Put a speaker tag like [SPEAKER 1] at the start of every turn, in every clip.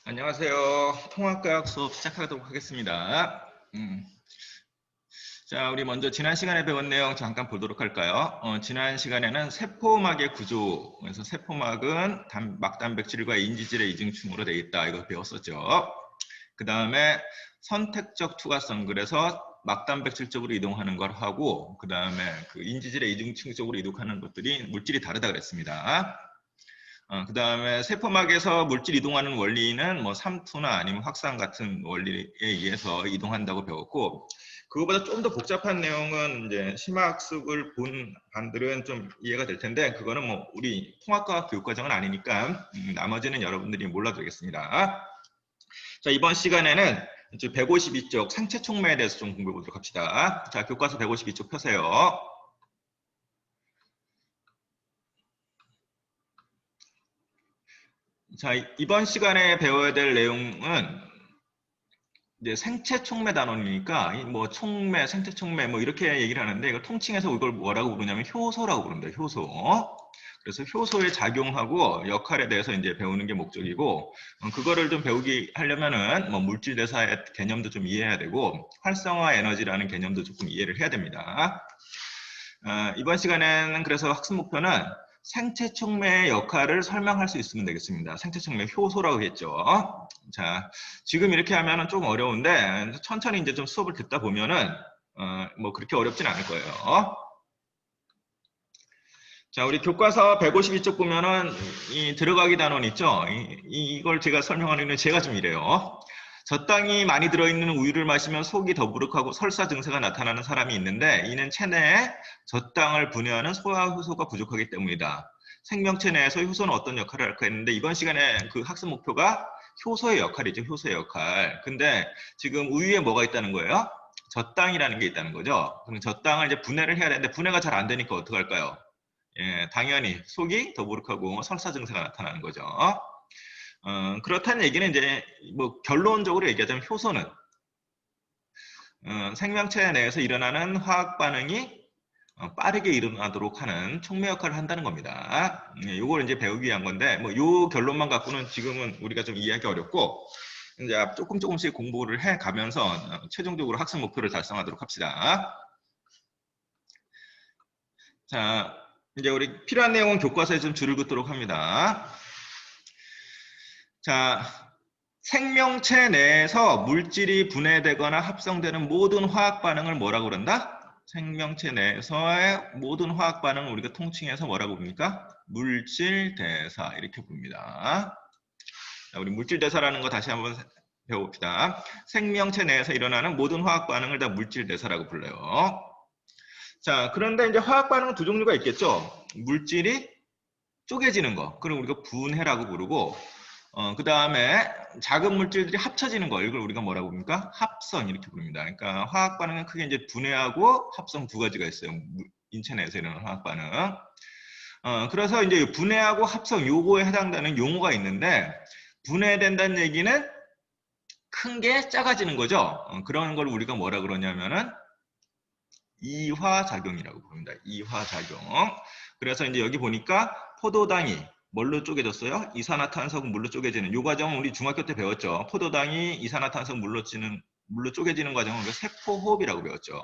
[SPEAKER 1] 안녕하세요. 통합과학 수업 시작하도록 하겠습니다. 자, 우리 먼저 지난 시간에 배운 내용 잠깐 보도록 할까요? 지난 시간에는 세포막의 구조에서 세포막은 막단백질과 인지질의 이중충으로 되어 있다. 이거 배웠었죠. 그 다음에 선택적 투과성, 그래서 막단백질 쪽으로 이동하는 걸 하고, 그 다음에 그 인지질의 이중충 쪽으로 이동하는 것들이 물질이 다르다 그랬습니다. 그 다음에 세포막에서 물질 이동하는 원리는 뭐 삼투나 아니면 확산 같은 원리에 의해서 이동한다고 배웠고, 그거보다 좀 더 복잡한 내용은 이제 심화학습을 본 반들은 좀 이해가 될 텐데, 그거는 뭐 우리 통합과학 교육과정은 아니니까 나머지는 여러분들이 몰라도 되겠습니다. 자, 이번 시간에는 이제 152쪽 생체 촉매에 대해서 좀 공부해 보도록 합시다. 자, 교과서 152쪽 펴세요. 자, 이번 시간에 배워야 될 내용은 이제 생체 촉매 단원이니까 뭐 촉매, 생체 촉매 뭐 이렇게 얘기를 하는데, 이걸 통칭해서 이걸 뭐라고 부르냐면 효소라고 부릅니다. 효소. 그래서 효소의 작용하고 역할에 대해서 이제 배우는 게 목적이고, 그거를 좀 배우기 하려면은 뭐 물질 대사의 개념도 좀 이해해야 되고, 활성화 에너지라는 개념도 조금 이해를 해야 됩니다. 이번 시간에는 그래서 학습 목표는 생체 촉매의 역할을 설명할 수 있으면 되겠습니다. 생체 촉매 효소라고 했죠. 자, 지금 이렇게 하면은 좀 어려운데 천천히 이제 좀 수업을 듣다 보면은 뭐 그렇게 어렵진 않을 거예요. 자, 우리 교과서 152쪽 보면은 이 들어가기 단원 있죠? 이걸 제가 설명하는 건 제가 좀 이래요. 젖당이 많이 들어있는 우유를 마시면 속이 더부룩하고 설사 증세가 나타나는 사람이 있는데, 이는 체내에 젖당을 분해하는 소화효소가 부족하기 때문이다. 생명체 내에서 효소는 어떤 역할을 할까 했는데, 이번 시간에 그 학습 목표가 효소의 역할이죠. 효소의 역할. 근데 지금 우유에 뭐가 있다는 거예요? 젖당이라는 게 있다는 거죠. 그럼 젖당을 이제 분해를 해야 되는데 분해가 잘 안 되니까 어떡할까요? 예, 당연히 속이 더부룩하고 설사 증세가 나타나는 거죠. 그렇다는 얘기는 이제 뭐 결론적으로 얘기하자면 효소는 생명체 내에서 일어나는 화학 반응이 빠르게 일어나도록 하는 촉매 역할을 한다는 겁니다. 이걸 이제 배우기 위한 건데, 뭐 요 결론만 갖고는 지금은 우리가 좀 이해하기 어렵고, 이제 조금씩 공부를 해 가면서 최종적으로 학습 목표를 달성하도록 합시다. 자, 이제 우리 필요한 내용은 교과서에 좀 줄을 긋도록 합니다. 자, 생명체 내에서 물질이 분해되거나 합성되는 모든 화학 반응을 뭐라고 그런다? 생명체 내에서의 모든 화학 반응을 우리가 통칭해서 뭐라고 부릅니까? 물질 대사, 이렇게 부릅니다. 자, 우리 물질 대사라는 거 다시 한번 배워봅시다. 생명체 내에서 일어나는 모든 화학 반응을 다 물질 대사라고 불러요. 자, 그런데 이제 화학 반응은 두 종류가 있겠죠. 물질이 쪼개지는 거, 그걸 우리가 분해라고 부르고, 그 다음에 작은 물질들이 합쳐지는 거, 이걸 우리가 뭐라고 부릅니까? 합성, 이렇게 부릅니다. 그러니까 화학 반응은 크게 이제 분해하고 합성 두 가지가 있어요. 인체 내에서 일어나는 화학 반응. 그래서 이제 분해하고 합성 요거에 해당되는 용어가 있는데, 분해된다는 얘기는 큰 게 작아지는 거죠. 그런 걸 우리가 뭐라 그러냐면은 이화작용이라고 부릅니다. 이화작용. 그래서 이제 여기 보니까 포도당이 뭘로 쪼개졌어요? 이산화탄소가 물로 쪼개지는, 이 과정은 우리 중학교 때 배웠죠. 포도당이 이산화탄소가 물로 쪼개지는 과정은 우리가 세포호흡이라고 배웠죠.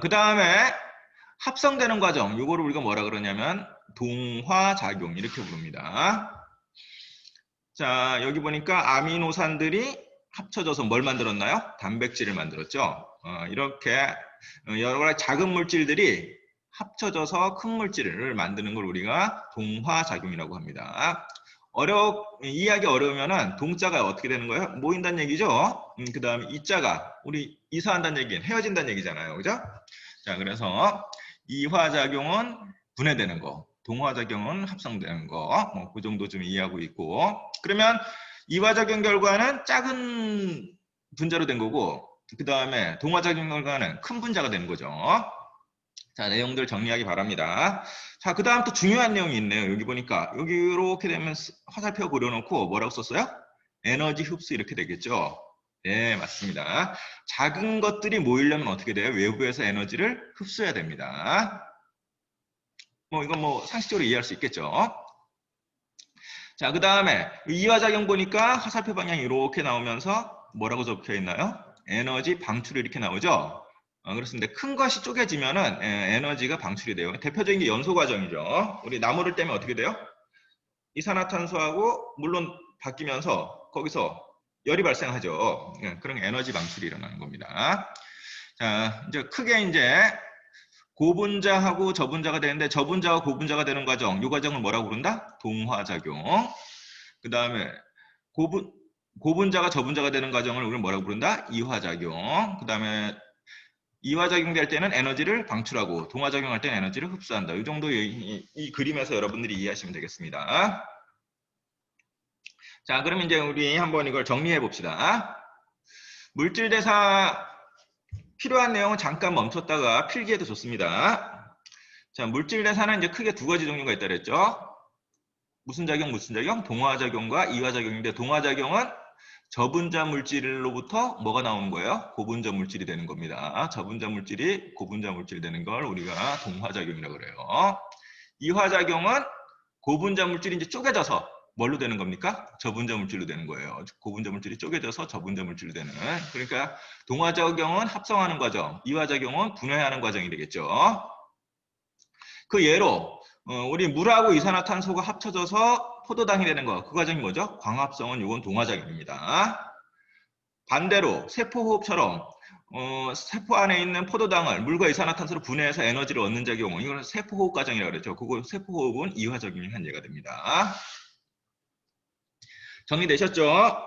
[SPEAKER 1] 그 다음에 합성되는 과정, 이거를 우리가 뭐라 그러냐면 동화작용, 이렇게 부릅니다. 자, 여기 보니까 아미노산들이 합쳐져서 뭘 만들었나요? 단백질을 만들었죠. 이렇게 여러 가지 작은 물질들이 합쳐져서 큰 물질을 만드는 걸 우리가 동화작용이라고 합니다. 이해하기 어려우면은 동자가 어떻게 되는 거예요? 모인다는 얘기죠. 그 다음에 이자가 우리 이사한다는 얘기는 헤어진다는 얘기잖아요. 그죠? 자, 그래서 이화작용은 분해되는 거, 동화작용은 합성되는 거, 뭐 그 정도 좀 이해하고 있고, 그러면 이화작용 결과는 작은 분자로 된 거고, 그 다음에 동화작용 결과는 큰 분자가 되는 거죠. 자, 내용들 정리하기 바랍니다. 자, 그 다음 또 중요한 내용이 있네요. 여기 보니까 여기 이렇게 되면 화살표 그려놓고 뭐라고 썼어요? 에너지 흡수, 이렇게 되겠죠. 네, 맞습니다. 작은 것들이 모이려면 어떻게 돼요? 외부에서 에너지를 흡수해야 됩니다. 뭐 이건 뭐 상식적으로 이해할 수 있겠죠. 자, 그 다음에 이화작용 보니까 화살표 방향이 이렇게 나오면서 뭐라고 적혀 있나요? 에너지 방출이 이렇게 나오죠? 그렇습니다. 큰 것이 쪼개지면은 에너지가 방출이 돼요. 대표적인 게 연소 과정이죠. 우리 나무를 떼면 어떻게 돼요? 이산화탄소하고 물론 바뀌면서 거기서 열이 발생하죠. 그런 에너지 방출이 일어나는 겁니다. 자, 이제 크게 이제 고분자하고 저분자가 되는데 저분자와 고분자가 되는 과정, 이 과정을 뭐라고 부른다? 동화작용. 그 다음에 고분자가 저분자가 되는 과정을 우리는 뭐라고 부른다? 이화작용. 그 다음에 이화작용 될 때는 에너지를 방출하고 동화작용할 때는 에너지를 흡수한다. 이 정도 이 그림에서 여러분들이 이해하시면 되겠습니다. 자, 그럼 이제 우리 한번 이걸 정리해 봅시다. 물질대사 필요한 내용은 잠깐 멈췄다가 필기해도 좋습니다. 자, 물질대사는 이제 크게 두 가지 종류가 있다 그랬죠. 무슨 작용, 무슨 작용? 동화작용과 이화작용인데 동화작용은 저분자 물질로부터 뭐가 나오는 거예요? 고분자 물질이 되는 겁니다. 저분자 물질이 고분자 물질이 되는 걸 우리가 동화작용이라고 그래요. 이화작용은 고분자 물질이 이제 쪼개져서 뭘로 되는 겁니까? 저분자 물질로 되는 거예요. 고분자 물질이 쪼개져서 저분자 물질로 되는. 그러니까 동화작용은 합성하는 과정, 이화작용은 분해하는 과정이 되겠죠. 그 예로 우리 물하고 이산화탄소가 합쳐져서 포도당이 되는 거, 그 과정이 뭐죠? 광합성은 이건 동화작용입니다. 반대로 세포호흡처럼 세포 안에 있는 포도당을 물과 이산화탄소로 분해해서 에너지를 얻는 작용은 이건 세포호흡 과정이라고 그랬죠. 그거 세포호흡은 이화작용이 한 예가 됩니다. 정리되셨죠?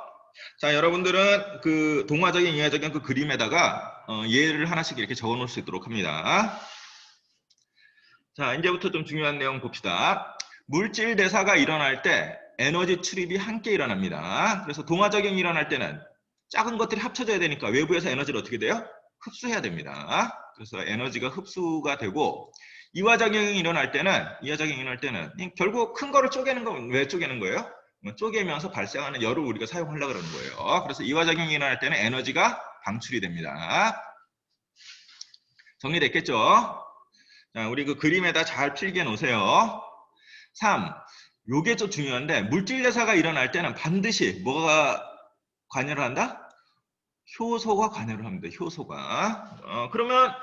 [SPEAKER 1] 자, 여러분들은 그 동화작용, 이화작용 그 그림에다가 예를 하나씩 이렇게 적어 놓을 수 있도록 합니다. 자, 이제부터 좀 중요한 내용 봅시다. 물질 대사가 일어날 때 에너지 출입이 함께 일어납니다. 그래서 동화작용이 일어날 때는 작은 것들이 합쳐져야 되니까 외부에서 에너지를 어떻게 돼요? 흡수해야 됩니다. 그래서 에너지가 흡수가 되고 이화작용이 일어날 때는 결국 큰 거를 쪼개는 건 왜 쪼개는 거예요? 쪼개면서 발생하는 열을 우리가 사용하려고 그러는 거예요. 그래서 이화작용이 일어날 때는 에너지가 방출이 됩니다. 정리됐겠죠? 자, 우리 그 그림에다 잘 필기해 놓으세요. 3. 요게 좀 중요한데 물질 대사가 일어날 때는 반드시 뭐가 관여를 한다? 효소가 관여를 합니다. 효소가. 그러면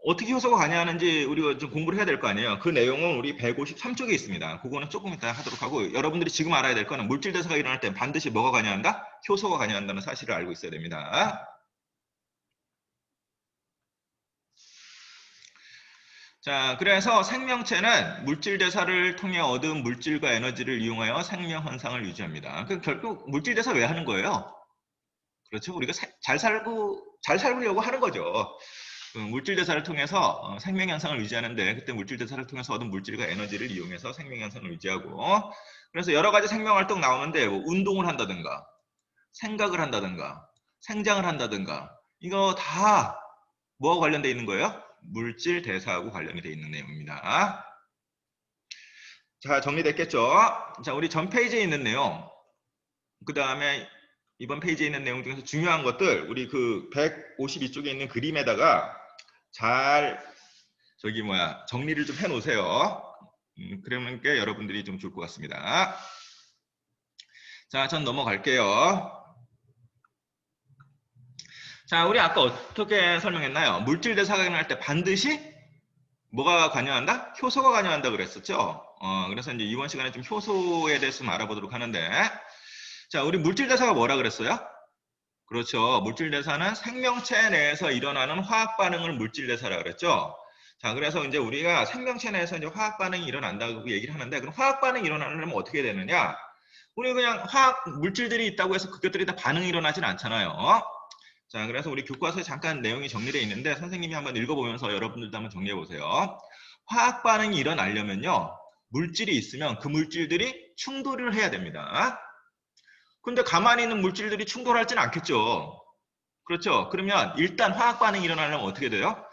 [SPEAKER 1] 어떻게 효소가 관여하는지 우리가 좀 공부를 해야 될 거 아니에요. 그 내용은 우리 153쪽에 있습니다. 그거는 조금 이따 하도록 하고 여러분들이 지금 알아야 될 거는 물질 대사가 일어날 때 반드시 뭐가 관여한다? 효소가 관여한다는 사실을 알고 있어야 됩니다. 자, 그래서 생명체는 물질 대사를 통해 얻은 물질과 에너지를 이용하여 생명 현상을 유지합니다. 결국 물질 대사 왜 하는 거예요? 그렇죠. 우리가 잘 살려고 하는 거죠. 물질 대사를 통해서 생명 현상을 유지하는데 그때 물질 대사를 통해서 얻은 물질과 에너지를 이용해서 생명 현상을 유지하고 그래서 여러 가지 생명 활동 나오는데 뭐 운동을 한다든가 생각을 한다든가 생장을 한다든가 이거 다 뭐와 관련되어 있는 거예요? 물질 대사하고 관련이 되어 있는 내용입니다. 자, 정리됐겠죠? 자, 우리 전 페이지에 있는 내용, 그 다음에 이번 페이지에 있는 내용 중에서 중요한 것들, 우리 그 152쪽에 있는 그림에다가 잘 정리를 좀 해놓으세요. 그러면 게 여러분들이 좀 좋을 것 같습니다. 자, 전 넘어갈게요. 자, 우리 아까 어떻게 설명했나요? 물질 대사가 일어날 때 반드시 뭐가 관여한다? 효소가 관여한다 그랬었죠? 그래서 이제 이번 시간에 좀 효소에 대해서 좀 알아보도록 하는데 자, 우리 물질 대사가 뭐라 그랬어요? 그렇죠. 물질 대사는 생명체 내에서 일어나는 화학 반응을 물질 대사라 그랬죠? 자, 그래서 이제 우리가 생명체 내에서 이제 화학 반응이 일어난다고 얘기를 하는데 그럼 화학 반응이 일어나려면 어떻게 되느냐? 우리 그냥 화학 물질들이 있다고 해서 그것들이 다 반응이 일어나진 않잖아요. 자, 그래서 우리 교과서에 잠깐 내용이 정리되어 있는데 선생님이 한번 읽어보면서 여러분들도 한번 정리해 보세요. 화학 반응이 일어나려면요. 물질이 있으면 그 물질들이 충돌을 해야 됩니다. 근데 가만히 있는 물질들이 충돌하지는 않겠죠. 그렇죠. 그러면 일단 화학 반응이 일어나려면 어떻게 돼요?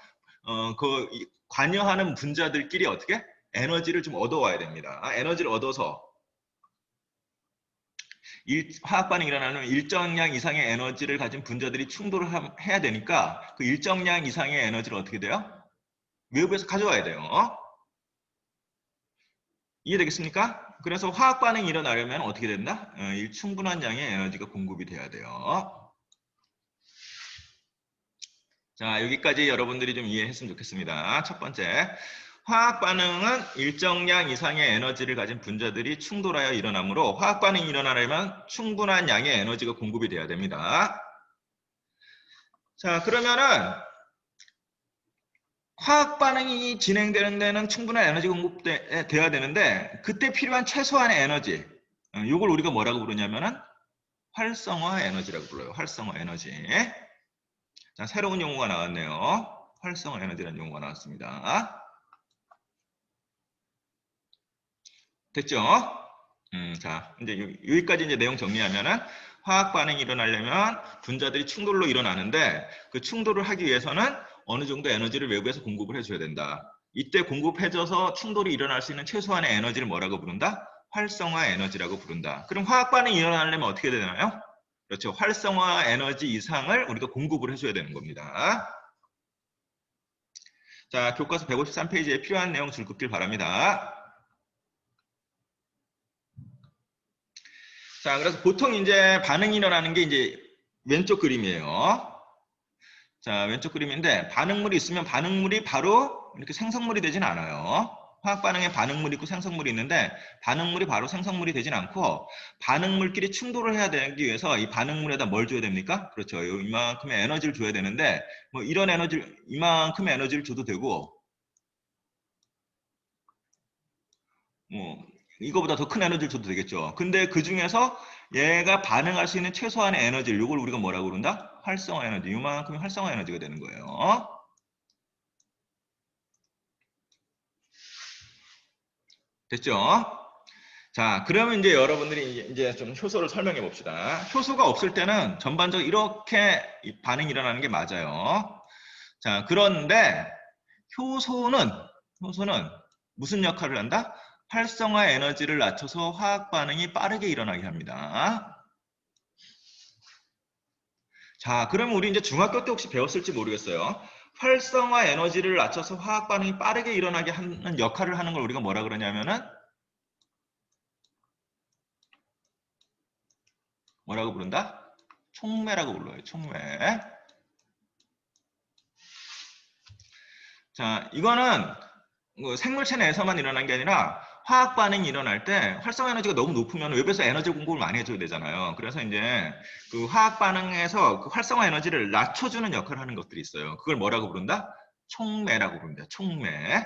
[SPEAKER 1] 그 관여하는 분자들끼리 어떻게? 에너지를 좀 얻어와야 됩니다. 에너지를 얻어서 화학 반응이 일어나면 일정량 이상의 에너지를 가진 분자들이 충돌을 해야 되니까 그 일정량 이상의 에너지를 어떻게 돼요? 외부에서 가져와야 돼요. 이해되겠습니까? 그래서 화학 반응이 일어나려면 어떻게 된다? 이 충분한 양의 에너지가 공급이 돼야 돼요. 자, 여기까지 여러분들이 좀 이해했으면 좋겠습니다. 첫 번째, 화학 반응은 일정량 이상의 에너지를 가진 분자들이 충돌하여 일어나므로 화학 반응이 일어나려면 충분한 양의 에너지가 공급이 돼야 됩니다. 자, 그러면은 화학 반응이 진행되는 데는 충분한 에너지가 공급돼야 되는데 그때 필요한 최소한의 에너지, 이걸 우리가 뭐라고 부르냐면은 활성화 에너지라고 불러요. 활성화 에너지. 자, 새로운 용어가 나왔네요. 활성화 에너지라는 용어가 나왔습니다. 됐죠? 자, 이제 여기까지 이제 내용 정리하면은 화학 반응이 일어나려면 분자들이 충돌로 일어나는데 그 충돌을 하기 위해서는 어느 정도 에너지를 외부에서 공급을 해줘야 된다. 이때 공급해줘서 충돌이 일어날 수 있는 최소한의 에너지를 뭐라고 부른다? 활성화 에너지라고 부른다. 그럼 화학 반응이 일어나려면 어떻게 되나요? 그렇죠. 활성화 에너지 이상을 우리가 공급을 해줘야 되는 겁니다. 자, 교과서 153페이지에 필요한 내용 줄 긋길 바랍니다. 자, 그래서 보통 이제 반응이 일어나는 게 이제 왼쪽 그림이에요. 자, 왼쪽 그림인데 반응물이 있으면 반응물이 바로 이렇게 생성물이 되진 않아요. 화학 반응에 반응물이 있고 생성물이 있는데 반응물이 바로 생성물이 되진 않고 반응물끼리 충돌을 해야 되기 위해서 이 반응물에다 뭘 줘야 됩니까? 그렇죠. 이만큼의 에너지를 줘야 되는데 뭐 이런 에너지, 이만큼의 에너지를 줘도 되고 뭐 이거보다 더 큰 에너지를 줘도 되겠죠. 근데 그 중에서 얘가 반응할 수 있는 최소한의 에너지를 이걸 우리가 뭐라고 부른다? 활성화 에너지. 이만큼의 활성화 에너지가 되는 거예요. 됐죠? 자, 그러면 이제 여러분들이 이제 좀 효소를 설명해 봅시다. 효소가 없을 때는 전반적으로 이렇게 반응이 일어나는 게 맞아요. 자, 그런데 효소는 무슨 역할을 한다? 활성화 에너지를 낮춰서 화학 반응이 빠르게 일어나게 합니다. 자, 그러면 우리 이제 중학교 때 혹시 배웠을지 모르겠어요. 활성화 에너지를 낮춰서 화학 반응이 빠르게 일어나게 하는 역할을 하는 걸 우리가 뭐라 그러냐면은 뭐라고 부른다? 촉매라고 불러요. 촉매. 자, 이거는 생물체 내에서만 일어난 게 아니라 화학 반응이 일어날 때 활성화 에너지가 너무 높으면 외부에서 에너지 공급을 많이 해줘야 되잖아요. 그래서 이제 그 화학 반응에서 그 활성화 에너지를 낮춰주는 역할을 하는 것들이 있어요. 그걸 뭐라고 부른다? 촉매라고 부릅니다. 촉매.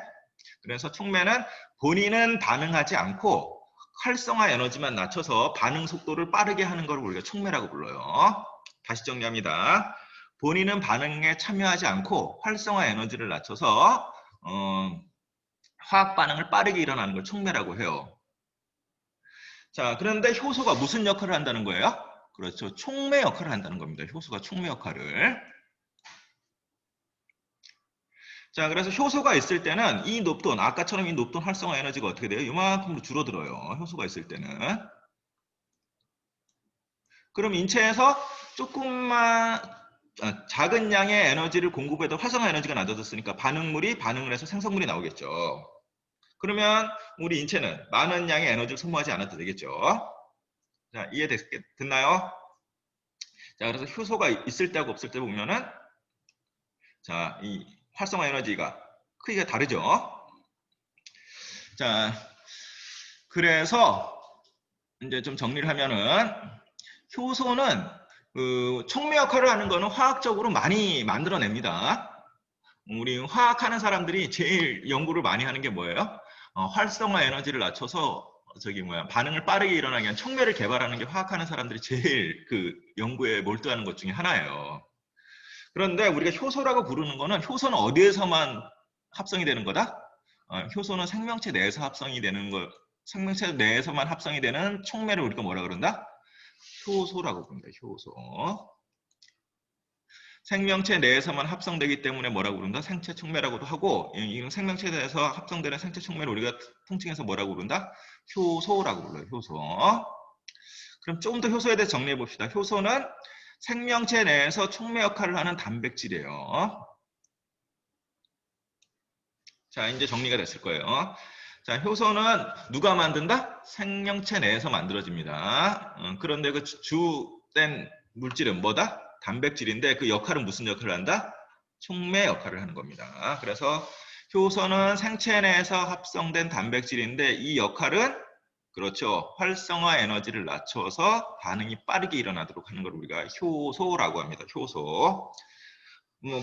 [SPEAKER 1] 그래서 촉매는 본인은 반응하지 않고 활성화 에너지만 낮춰서 반응 속도를 빠르게 하는 걸 우리가 촉매라고 불러요. 다시 정리합니다. 본인은 반응에 참여하지 않고 활성화 에너지를 낮춰서 화학 반응을 빠르게 일어나는 걸 촉매라고 해요. 자, 그런데 효소가 무슨 역할을 한다는 거예요? 그렇죠. 촉매 역할을 한다는 겁니다. 효소가 촉매 역할을. 자, 그래서 효소가 있을 때는 이 높던, 아까처럼 이 높던 활성화 에너지가 어떻게 돼요? 이만큼으로 줄어들어요. 효소가 있을 때는. 그럼 인체에서 조금만 작은 양의 에너지를 공급해도 활성화 에너지가 낮아졌으니까 반응물이 반응을 해서 생성물이 나오겠죠. 그러면 우리 인체는 많은 양의 에너지를 소모하지 않아도 되겠죠. 자, 이해됐나요? 자, 그래서 효소가 있을 때하고 없을 때 보면은 자, 이 활성화 에너지가 크기가 다르죠. 자, 그래서 이제 좀 정리를 하면은 효소는 그 촉매 역할을 하는 거는 화학적으로 많이 만들어냅니다. 우리 화학하는 사람들이 제일 연구를 많이 하는 게 뭐예요? 활성화 에너지를 낮춰서 반응을 빠르게 일어나게 한 촉매를 개발하는 게 화학하는 사람들이 제일 그 연구에 몰두하는 것 중에 하나예요. 그런데 우리가 효소라고 부르는 거는 효소는 어디에서만 합성이 되는 거다? 효소는 생명체 내에서 합성이 되는 거, 생명체 내에서만 합성이 되는 촉매를 우리가 뭐라 그런다? 효소라고 부른다. 효소. 생명체 내에서만 합성되기 때문에 뭐라고 부른다? 생체 촉매라고도 하고, 이 생명체 내에서 합성되는 생체 촉매를 우리가 통칭해서 뭐라고 부른다? 효소라고 불러요. 효소. 그럼 조금 더 효소에 대해서 정리해 봅시다. 효소는 생명체 내에서 촉매 역할을 하는 단백질이에요. 자, 이제 정리가 됐을 거예요. 자, 효소는 누가 만든다? 생명체 내에서 만들어집니다. 그런데 그 주된 물질은 뭐다? 단백질인데 그 역할은 무슨 역할을 한다? 촉매 역할을 하는 겁니다. 그래서 효소는 생체 내에서 합성된 단백질인데 이 역할은 그렇죠. 활성화 에너지를 낮춰서 반응이 빠르게 일어나도록 하는 걸 우리가 효소라고 합니다. 효소.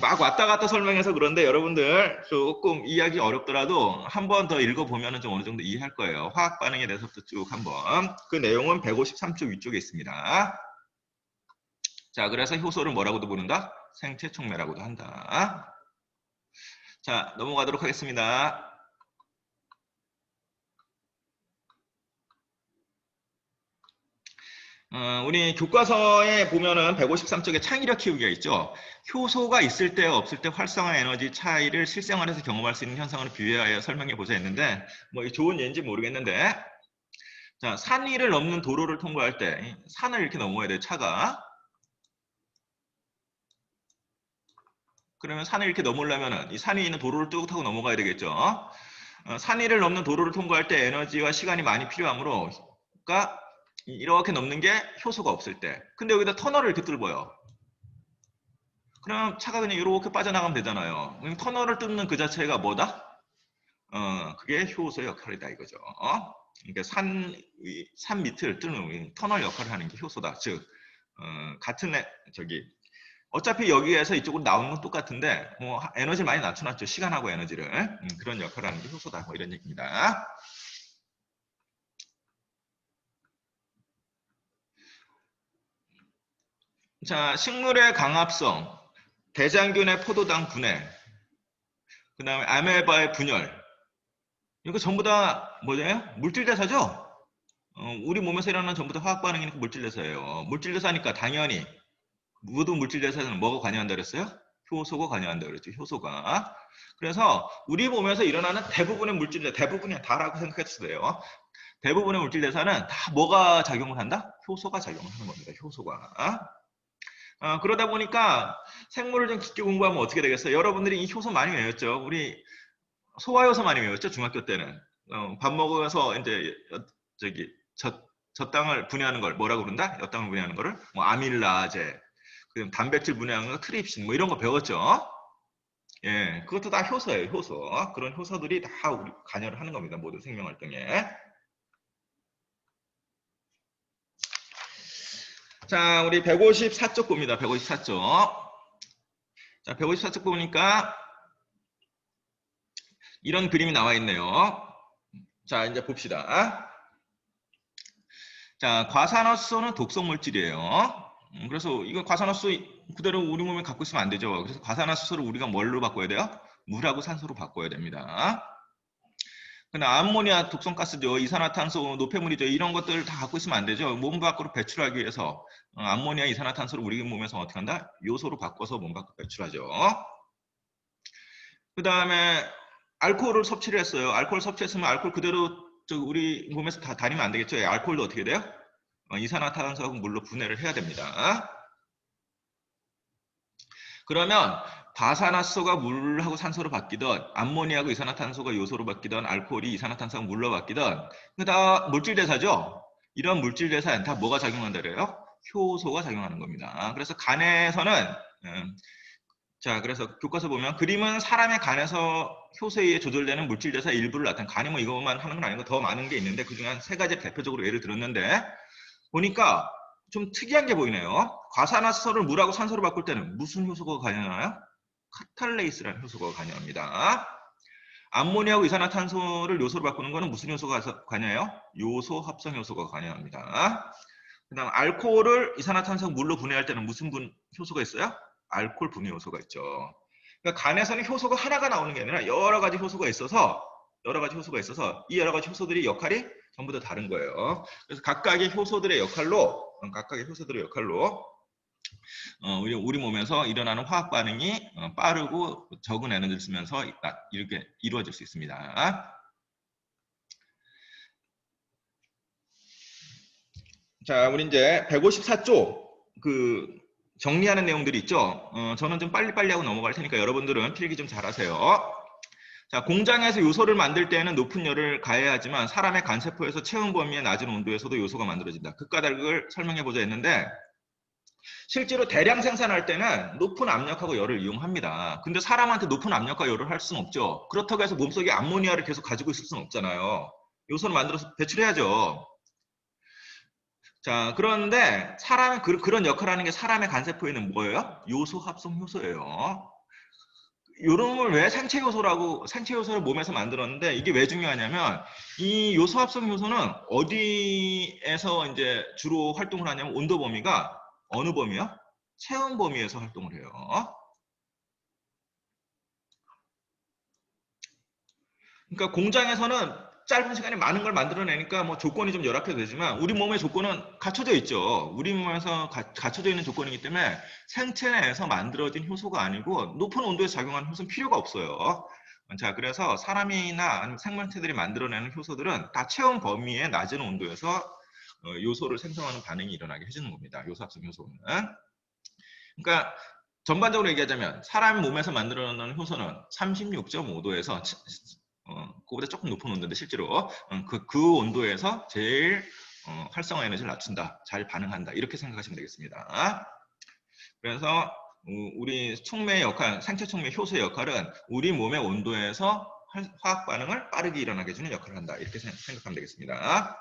[SPEAKER 1] 막 왔다 갔다 설명해서 그런데 여러분들 조금 이해하기 어렵더라도 한 번 더 읽어보면 좀 어느 정도 이해할 거예요. 화학 반응에 대해서부터 쭉 한번. 그 내용은 153쪽 위쪽에 있습니다. 자, 그래서 효소를 뭐라고도 부른다? 생체 촉매라고도 한다. 자, 넘어가도록 하겠습니다. 우리 교과서에 보면은 153쪽에 창의력 키우기가 있죠. 효소가 있을 때 없을 때 활성화 에너지 차이를 실생활에서 경험할 수 있는 현상으로 비유하여 설명해 보자 했는데 뭐 좋은 예인지 모르겠는데 자, 산 위를 넘는 도로를 통과할 때 산을 이렇게 넘어야 돼 차가. 그러면 산을 이렇게 넘으려면은 이 산 위에 있는 도로를 쭉 타고 넘어가야 되겠죠. 산 위를 넘는 도로를 통과할 때 에너지와 시간이 많이 필요하므로 그러니까 이렇게 넘는 게 효소가 없을 때. 근데 여기다 터널을 이렇게 뚫어요. 그럼 차가 그냥 이렇게 빠져나가면 되잖아요. 터널을 뚫는 그 자체가 뭐다? 그게 효소의 역할이다 이거죠. 그러니까 산 밑을 뚫는 터널 역할을 하는 게 효소다. 즉 같은 어차피 여기에서 이쪽으로 나오는 건 똑같은데 뭐 에너지를 많이 낮춰놨죠. 시간하고 에너지를. 그런 역할을 하는 게 효소다. 뭐 이런 얘기입니다. 자, 식물의 강합성, 대장균의 포도당 분해, 그 다음에 아메바의 분열. 이거 전부 다 뭐예요? 물질대사죠? 우리 몸에서 일어나는 전부 다 화학 반응이니까 물질대사예요. 물질대사니까 당연히 모든 물질대사는 뭐가 관여한다 그랬어요? 효소가 관여한다 그랬죠. 효소가. 그래서 우리 몸에서 일어나는 대부분의 물질대사, 대부분이 다라고 생각해도 돼요. 대부분의 물질대사는 다 뭐가 작용을 한다? 효소가 작용을 하는 겁니다. 효소가. 그러다 보니까 생물을 좀 깊게 공부하면 어떻게 되겠어요? 여러분들이 이 효소 많이 외웠죠? 우리 소화효소 많이 외웠죠? 중학교 때는. 밥 먹어서 이제 젖당을 분해하는 걸 뭐라고 그런다? 엿당을 분해하는 거를 뭐 아밀라제, 그다음 단백질 분해하는 거 트립신 뭐 이런 거 배웠죠? 예, 그것도 다 효소예요, 효소. 그런 효소들이 다 우리 관여를 하는 겁니다. 모든 생명 활동에. 자, 우리 154쪽 봅니다. 154쪽. 자, 154쪽 보니까 이런 그림이 나와 있네요. 자, 이제 봅시다. 자, 과산화수소는 독성 물질이에요. 그래서 이거 과산화수소 그대로 우리 몸에 갖고 있으면 안 되죠. 그래서 과산화수소를 우리가 뭘로 바꿔야 돼요? 물하고 산소로 바꿔야 됩니다. 근데 암모니아 독성가스죠. 이산화탄소, 노폐물이죠. 이런 것들 다 갖고 있으면 안 되죠. 몸 밖으로 배출하기 위해서 암모니아, 이산화탄소를 우리 몸에서 어떻게 한다? 요소로 바꿔서 몸 밖으로 배출하죠. 그 다음에 알코올을 섭취를 했어요. 알코올 섭취했으면 알코올 그대로 우리 몸에서 다 다니면 안 되겠죠. 알코올도 어떻게 돼요? 이산화탄소하고 물로 분해를 해야 됩니다. 그러면 과산화수소가 물하고 산소로 바뀌던 암모니아하고 이산화탄소가 요소로 바뀌던 알코올이 이산화탄소가 물로 바뀌던 다 물질대사죠. 이런 물질대사엔 다 뭐가 작용한다 그래요? 효소가 작용하는 겁니다. 그래서 간에서는 자, 그래서 교과서 보면 그림은 사람의 간에서 효소에 의해 조절되는 물질대사 일부를 나타낸 간이 뭐 이것만 하는 건 아니고 더 많은 게 있는데 그중에 한 3가지 대표적으로 예를 들었는데 보니까 좀 특이한 게 보이네요. 과산화수소를 물하고 산소로 바꿀 때는 무슨 효소가 관여하나요? 카탈레이스라는 효소가 관여합니다. 암모니아하고 이산화탄소를 요소로 바꾸는 것은 무슨 요소가 관여해요? 요소 합성 효소가 관여합니다. 그 다음 알코올을 이산화탄소 물로 분해할 때는 무슨 효소가 있어요? 알코올 분해 효소가 있죠. 그러니까 간에서는 효소가 하나가 나오는 게 아니라 여러 가지 효소가 있어서 이 여러 가지 효소들이 역할이 전부 다 다른 거예요. 그래서 각각의 효소들의 역할로 우리 몸에서 일어나는 화학 반응이 빠르고 적은 에너지를 쓰면서 이렇게 이루어질 수 있습니다. 자, 우리 이제 154쪽 정리하는 내용들이 있죠. 저는 좀 빨리빨리 하고 넘어갈 테니까 여러분들은 필기 좀 잘하세요. 자, 공장에서 요소를 만들 때에는 높은 열을 가해야 하지만 사람의 간세포에서 체온 범위의 낮은 온도에서도 요소가 만들어진다. 극과다르를 설명해보자 했는데 실제로 대량 생산할 때는 높은 압력하고 열을 이용합니다. 근데 사람한테 높은 압력과 열을 할 수는 없죠. 그렇다고 해서 몸속에 암모니아를 계속 가지고 있을 수는 없잖아요. 요소를 만들어서 배출해야죠. 자, 그런데 사람의 그런 역할을 하는 게 사람의 간세포에는 뭐예요? 요소 합성 효소예요. 요놈을 왜 생체 요소를 몸에서 만들었는데 이게 왜 중요하냐면 이 요소 합성 효소는 어디에서 이제 주로 활동을 하냐면 온도 범위가 어느 범위요? 체온 범위에서 활동을 해요. 그러니까 공장에서는 짧은 시간에 많은 걸 만들어내니까 뭐 조건이 좀 열악해도 되지만 우리 몸의 조건은 갖춰져 있죠. 우리 몸에서 갖춰져 있는 조건이기 때문에 생체 내에서 만들어진 효소가 아니고 높은 온도에서 작용하는 효소는 필요가 없어요. 자, 그래서 사람이나 생명체들이 만들어내는 효소들은 다 체온 범위의 낮은 온도에서 요소를 생성하는 반응이 일어나게 해주는 겁니다. 요소합성 효소는. 그러니까 전반적으로 얘기하자면 사람 몸에서 만들어내는 효소는 36.5도에서 그거보다 조금 높은 온도인데 실제로 그 온도에서 제일 활성화 에너지를 낮춘다. 잘 반응한다. 이렇게 생각하시면 되겠습니다. 그래서 우리 촉매의 역할, 생체 촉매 효소의 역할은 우리 몸의 온도에서 화학 반응을 빠르게 일어나게 해주는 역할을 한다. 이렇게 생각하면 되겠습니다.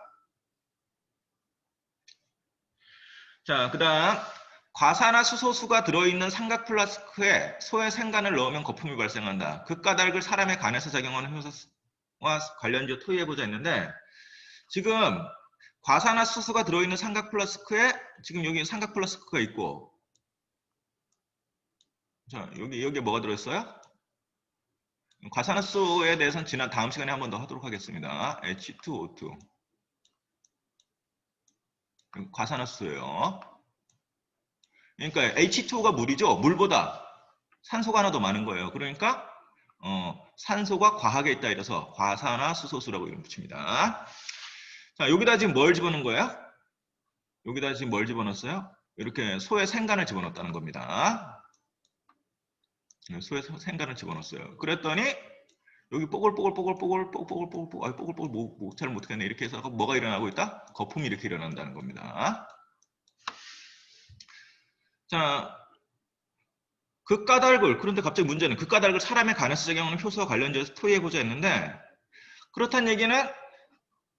[SPEAKER 1] 자, 그 다음 과산화수소수가 들어있는 삼각 플라스크에 소의 생간을 넣으면 거품이 발생한다. 극과다르를 사람의 간에서 작용하는 효소와 관련지어 토의해보자 했는데 지금 과산화수소가 들어있는 삼각 플라스크에 지금 여기 삼각 플라스크가 있고 자, 여기 뭐가 들어있어요? 과산화수소에 대해서는 다음 시간에 한 번 더 하도록 하겠습니다. H2O2 과산화수소예요. 그러니까 H2O가 물이죠. 물보다 산소가 하나 더 많은 거예요. 그러니까 산소가 과하게 있다 이래서 과산화수소수라고 이름 붙입니다. 자, 여기다 지금 뭘 집어넣은 거예요? 여기다 지금 뭘 집어넣었어요? 이렇게 소의 생간을 집어넣었다는 겁니다. 소의 생간을 집어넣었어요. 그랬더니 여기 뽀글뽀글 잘 못하겠네. 이렇게 해서 뭐가 일어나고 있다? 거품이 이렇게 일어난다는 겁니다. 자, 극과다르 그런데 갑자기 문제는 극과다르 사람의 간에서 작용하는 효소와 관련돼서 토의해보자 했는데 그렇다는 얘기는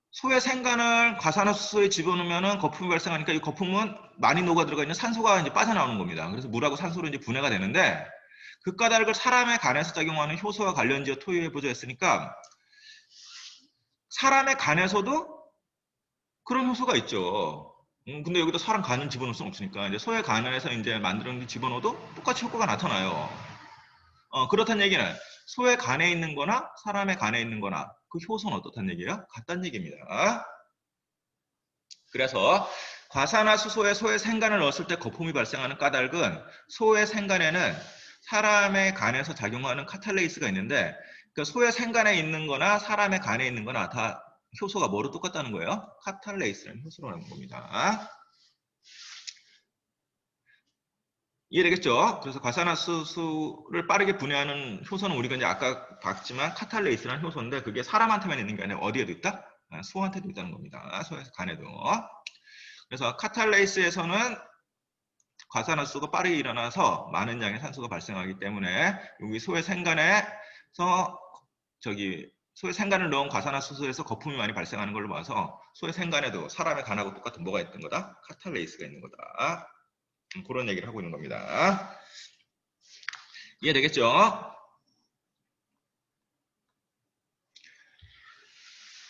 [SPEAKER 1] 소의 생간을 과산화수소에 집어넣으면 거품이 발생하니까 이 거품은 많이 녹아 들어가 있는 산소가 이제 빠져나오는 겁니다. 그래서 물하고 산소로 이제 분해가 되는데 극과다르를 사람의 간에서 작용하는 효소와 관련지어 토의해보자 했으니까 사람의 간에서도 그런 효소가 있죠. 근데 여기다 사람 간을 집어넣을 수는 없으니까 이제 소의 간에서 이제 만드는 게 집어넣어도 똑같이 효과가 나타나요. 그렇다는 얘기는 소의 간에 있는 거나 사람의 간에 있는 거나 그 효소는 어떻다는 얘기예요? 같다는 얘기입니다. 그래서 과산화수소에 소의 생간을 넣었을 때 거품이 발생하는 까닭은 소의 생간에는 사람의 간에서 작용하는 카탈레이스가 있는데 그러니까 소의 생간에 있는 거나 사람의 간에 있는 거나 다 효소가 뭐로 똑같다는 거예요? 카탈레이스라는 효소라는 겁니다. 이해되겠죠? 그래서 과산화수소를 빠르게 분해하는 효소는 우리가 이제 아까 봤지만 카탈레이스라는 효소인데 그게 사람한테만 있는 게 아니라 어디에도 있다? 소한테도 있다는 겁니다. 소의 간에도. 그래서 카탈레이스에서는 과산화수소가 빠르게 일어나서 많은 양의 산소가 발생하기 때문에 여기 소의 생간에서 소의 생간을 넣은 과산화수소에서 거품이 많이 발생하는 걸로 봐서 소의 생간에도 사람의 간하고 똑같은 뭐가 있는 거다? 카탈레이스가 있는 거다. 그런 얘기를 하고 있는 겁니다. 이해되겠죠?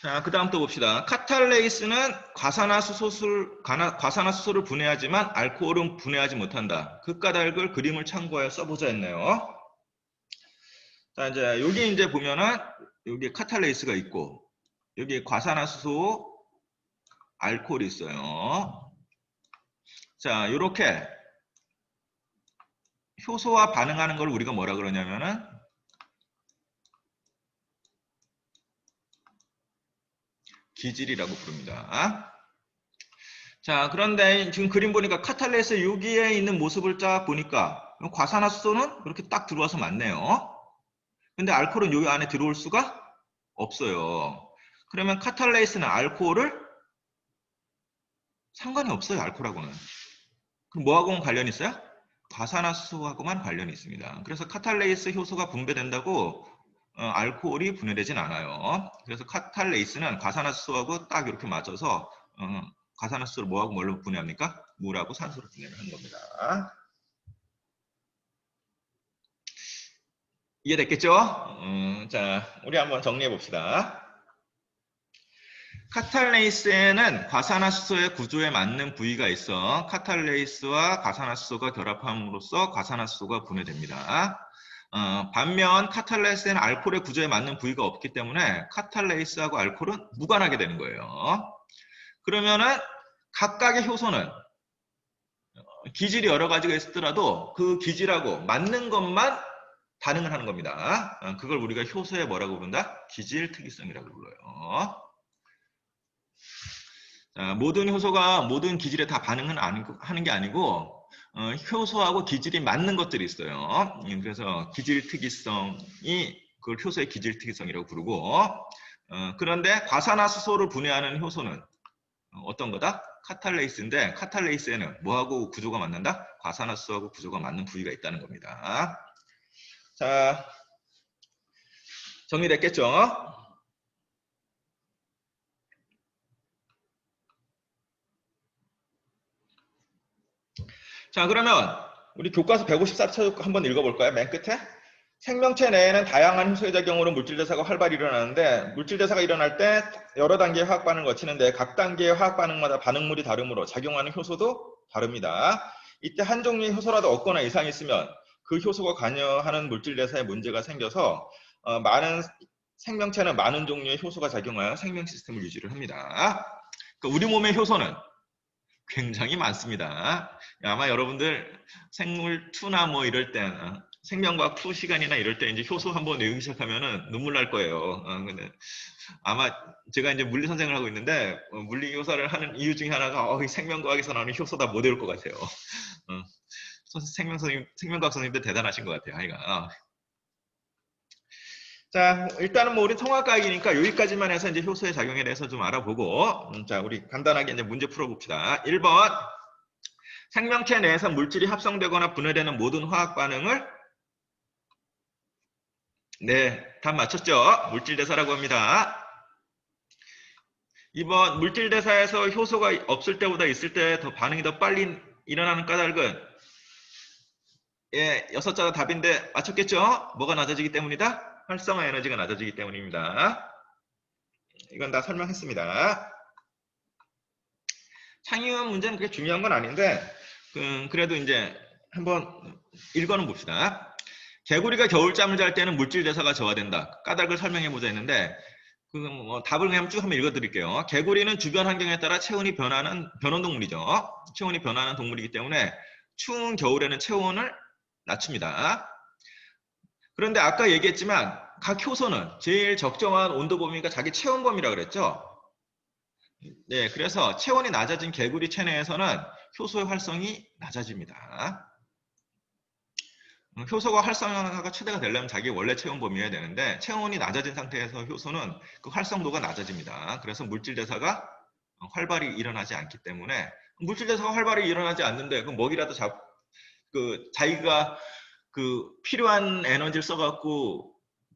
[SPEAKER 1] 자, 그 다음 또 봅시다. 카탈레이스는 과산화수소를 분해하지만 알코올은 분해하지 못한다. 극과다르 그림을 참고하여 써보자 했네요. 자, 여기 이제 보면은 여기 카탈레이스가 있고 여기 과산화수소 알코올이 있어요. 자, 이렇게 효소와 반응하는 걸 우리가 뭐라 그러냐면은 기질이라고 부릅니다. 자, 그런데 지금 그림 보니까 카탈레이스 여기에 있는 모습을 쫙 보니까 과산화수소는 이렇게 딱 들어와서 맞네요. 근데 알코올은 여기 안에 들어올 수가 없어요. 그러면 카탈레이스는 알코올을 상관이 없어요. 알코올하고는. 그럼 뭐하고는 관련이 있어요? 과산화수소하고만 관련이 있습니다. 그래서 카탈레이스 효소가 분배된다고 알코올이 분해되진 않아요. 그래서 카탈레이스는 과산화수소하고 딱 이렇게 맞춰서 과산화수소를 뭐하고 뭘로 분해합니까? 물하고 산소로 분해를 하는 겁니다. 이해됐겠죠? 자, 우리 한번 정리해 봅시다. 카탈레이스에는 과산화수소의 구조에 맞는 부위가 있어 카탈레이스와 과산화수소가 결합함으로써 과산화수소가 분해됩니다. 반면 카탈레이스에는 알코올의 구조에 맞는 부위가 없기 때문에 카탈레이스하고 알코올은 무관하게 되는 거예요. 그러면은 각각의 효소는 기질이 여러 가지가 있더라도 그 기질하고 맞는 것만 반응을 하는 겁니다. 그걸 우리가 효소의 뭐라고 부른다? 기질 특이성이라고 불러요. 모든 효소가 모든 기질에 다 반응은 하는 게 아니고 효소하고 기질이 맞는 것들이 있어요. 그래서 기질 특이성이 그걸 효소의 기질 특이성이라고 부르고 그런데 과산화수소를 분해하는 효소는 어떤 거다? 카탈레이스인데 카탈레이스에는 뭐하고 구조가 맞는다? 과산화수소하고 구조가 맞는 부위가 있다는 겁니다. 자, 정리됐겠죠? 자, 그러면 우리 교과서 154쪽 한번 읽어볼까요? 맨 끝에. 생명체 내에는 다양한 효소의 작용으로 물질대사가 활발히 일어나는데 물질대사가 일어날 때 여러 단계의 화학 반응을 거치는데 각 단계의 화학 반응마다 반응물이 다르므로 작용하는 효소도 다릅니다. 이때 한 종류의 효소라도 없거나 이상이 있으면 그 효소가 관여하는 물질대사에 문제가 생겨서 많은 생명체는 많은 종류의 효소가 작용하여 생명 시스템을 유지를 합니다. 그러니까 우리 몸의 효소는 굉장히 많습니다. 아마 여러분들 생물2나 뭐 이럴 때 생명과학 2 시간이나 이럴 때 이제 효소 한번 외우기 시작하면은 눈물 날 거예요. 근데 아마 제가 이제 물리 선생을 하고 있는데 물리 교사를 하는 이유 중에 하나가 생명과학에서 나오는 효소다 못 외울 것 같아요. 생명과학 선생님들 대단하신 것 같아요. 하여간. 자, 일단은 뭐 우리 통합과학이니까 여기까지만 해서 이제 효소의 작용에 대해서 좀 알아보고, 자, 우리 간단하게 이제 문제 풀어봅시다. 1번. 생명체 내에서 물질이 합성되거나 분해되는 모든 화학 반응을 네, 답 맞췄죠? 물질대사라고 합니다. 2번. 물질대사에서 효소가 없을 때보다 있을 때 더 반응이 더 빨리 일어나는 까닭은 예, 6자가 답인데 맞췄겠죠? 뭐가 낮아지기 때문이다? 활성화 에너지가 낮아지기 때문입니다. 이건 다 설명했습니다. 창의원 문제는 그렇게 중요한 건 아닌데 그래도 이제 한번 읽어는 봅시다. 개구리가 겨울잠을 잘 때는 물질 대사가 저하된다. 까닭을 설명해보자 했는데 뭐 답을 그냥 쭉 한번 읽어드릴게요. 개구리는 주변 환경에 따라 체온이 변하는 변온동물이죠. 체온이 변하는 동물이기 때문에 추운 겨울에는 체온을 낮춥니다. 그런데 아까 얘기했지만 각 효소는 제일 적정한 온도 범위가 자기 체온 범위라고 그랬죠. 네, 그래서 체온이 낮아진 개구리 체내에서는 효소의 활성이 낮아집니다. 효소가 활성화가 최대가 되려면 자기 원래 체온 범위여야 되는데 체온이 낮아진 상태에서 효소는 그 활성도가 낮아집니다. 그래서 물질 대사가 활발히 일어나지 않기 때문에 물질 대사가 활발히 일어나지 않는데 그 먹이라도 자기가 필요한 에너지를 써갖고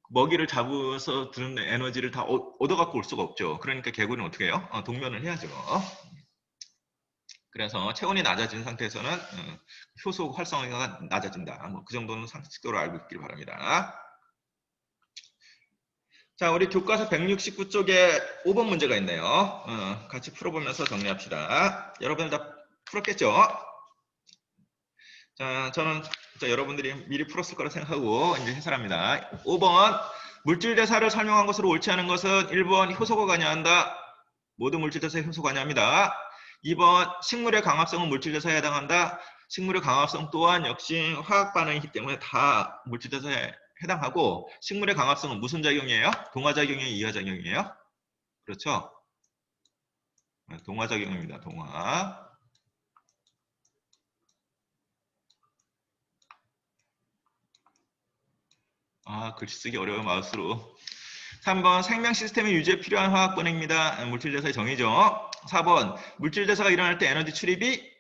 [SPEAKER 1] 먹이를 잡아서 드는 에너지를 다 얻어갖고 올 수가 없죠. 그러니까 개구리는 어떻게 해요? 동면을 해야죠. 그래서 체온이 낮아진 상태에서는 효소 활성화가 낮아진다. 뭐 그 정도는 상식적으로 알고 있길 바랍니다. 자, 우리 교과서 169쪽에 5번 문제가 있네요. 같이 풀어보면서 정리합시다. 여러분들 다 풀었겠죠? 자, 저는 여러분들이 미리 풀었을 거라 생각하고 이제 해설합니다. 5번. 물질 대사를 설명한 것으로 옳지 않은 것은 1번 효소가 관여한다. 모든 물질 대사에 효소가 관여합니다. 2번 식물의 강합성은 물질대사에 해당한다. 식물의 강합성 또한 역시 화학 반응이기 때문에 다 물질대사에 해당하고 식물의 강합성은 무슨 작용이에요? 동화작용이에요? 이하작용이에요? 그렇죠? 동화작용입니다. 동화. 아, 글씨 쓰기 어려워요, 마우스로. 3번 생명 시스템의 유지에 필요한 화학 반응입니다. 물질대사의 정의죠. 4번 물질대사가 일어날 때 에너지 출입이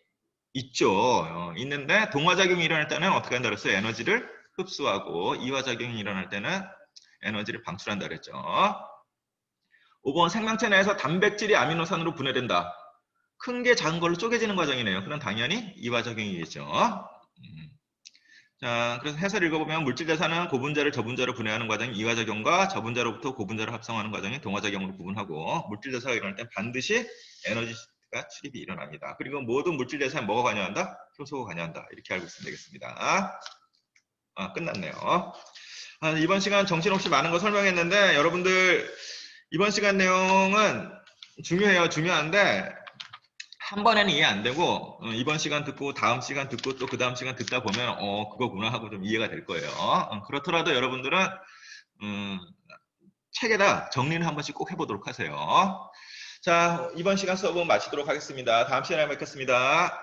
[SPEAKER 1] 있죠. 있는데 동화작용이 일어날 때는 어떻게 한다 그랬어요? 에너지를 흡수하고 이화작용이 일어날 때는 에너지를 방출한다 그랬죠. 5번 생명체 내에서 단백질이 아미노산으로 분해된다. 큰 게 작은 걸로 쪼개지는 과정이네요. 그럼 당연히 이화작용이겠죠. 자, 그래서 해설 읽어보면 물질대사는 고분자를 저분자로 분해하는 과정이 이화작용과 저분자로부터 고분자를 합성하는 과정이 동화작용으로 구분하고 물질대사가 일어날 때 반드시 에너지가 출입이 일어납니다. 그리고 모든 물질대사에 뭐가 관여한다? 효소가 관여한다. 이렇게 알고 있으면 되겠습니다. 아, 끝났네요. 이번 시간 정신없이 많은 거 설명했는데 여러분들 이번 시간 내용은 중요해요. 중요한데 한 번에는 이해 안 되고 이번 시간 듣고 다음 시간 듣고 또 그 다음 시간 듣다 보면 그거구나 하고 좀 이해가 될 거예요. 그렇더라도 여러분들은 책에다 정리를 한 번씩 꼭 해보도록 하세요. 자, 이번 시간 수업은 마치도록 하겠습니다. 다음 시간에 뵙겠습니다.